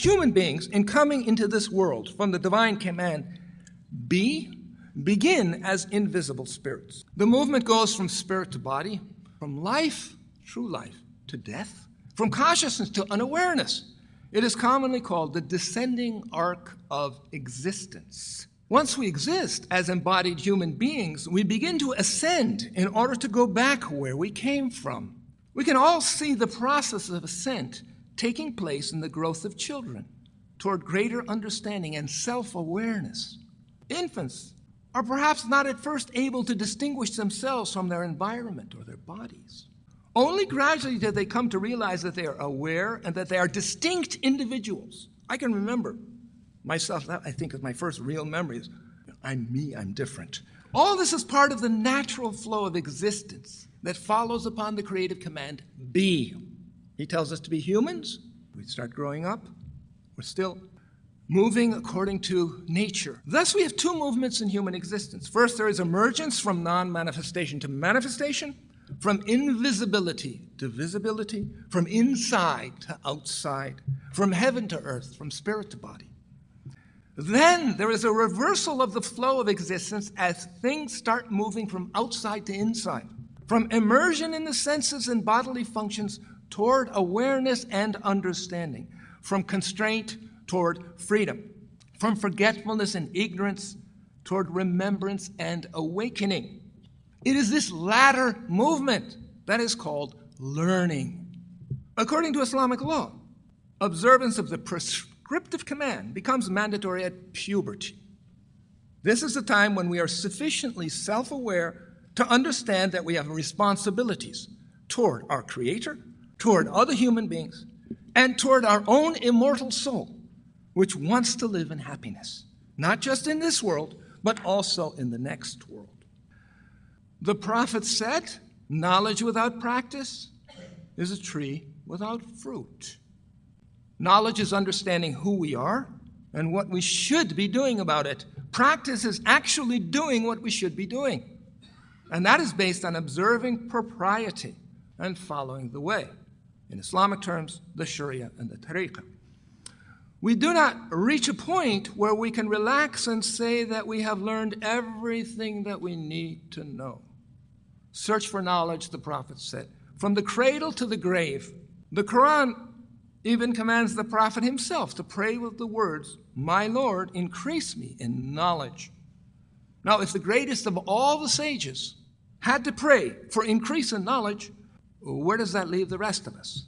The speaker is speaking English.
Human beings, in coming into this world from the divine command, begin as invisible spirits. The movement goes from spirit to body, from life, true life, to death, from consciousness to unawareness. It is commonly called the descending arc of existence. Once we exist as embodied human beings, we begin to ascend in order to go back where we came from. We can all see the process of ascent taking place in the growth of children toward greater understanding and self-awareness. Infants are perhaps not at first able to distinguish themselves from their environment or their bodies. Only gradually do they come to realize that they are aware and that they are distinct individuals. I can remember myself, that I think is my first real memory, is I'm me, I'm different. All this is part of the natural flow of existence that follows upon the creative command, be. He tells us to be humans. We start growing up. We're still moving according to nature. Thus, we have two movements in human existence. First, there is emergence from non-manifestation to manifestation, from invisibility to visibility, from inside to outside, from heaven to earth, from spirit to body. Then there is a reversal of the flow of existence as things start moving from outside to inside, from immersion in the senses and bodily functions toward awareness and understanding, from constraint toward freedom, from forgetfulness and ignorance toward remembrance and awakening. It is this latter movement that is called learning. According to Islamic law, observance of the prescriptive command becomes mandatory at puberty. This is the time when we are sufficiently self-aware to understand that we have responsibilities toward our Creator, toward other human beings, and toward our own immortal soul, which wants to live in happiness, not just in this world, but also in the next world. The Prophet said, knowledge without practice is a tree without fruit. Knowledge is understanding who we are and what we should be doing about it. Practice is actually doing what we should be doing. And that is based on observing propriety and following the way. In Islamic terms, the Sharia and the Tariqah. We do not reach a point where we can relax and say that we have learned everything that we need to know. Search for knowledge, the Prophet said, from the cradle to the grave. The Quran even commands the Prophet himself to pray with the words, "My Lord, increase me in knowledge." Now, if the greatest of all the sages had to pray for increase in knowledge, where does that leave the rest of us?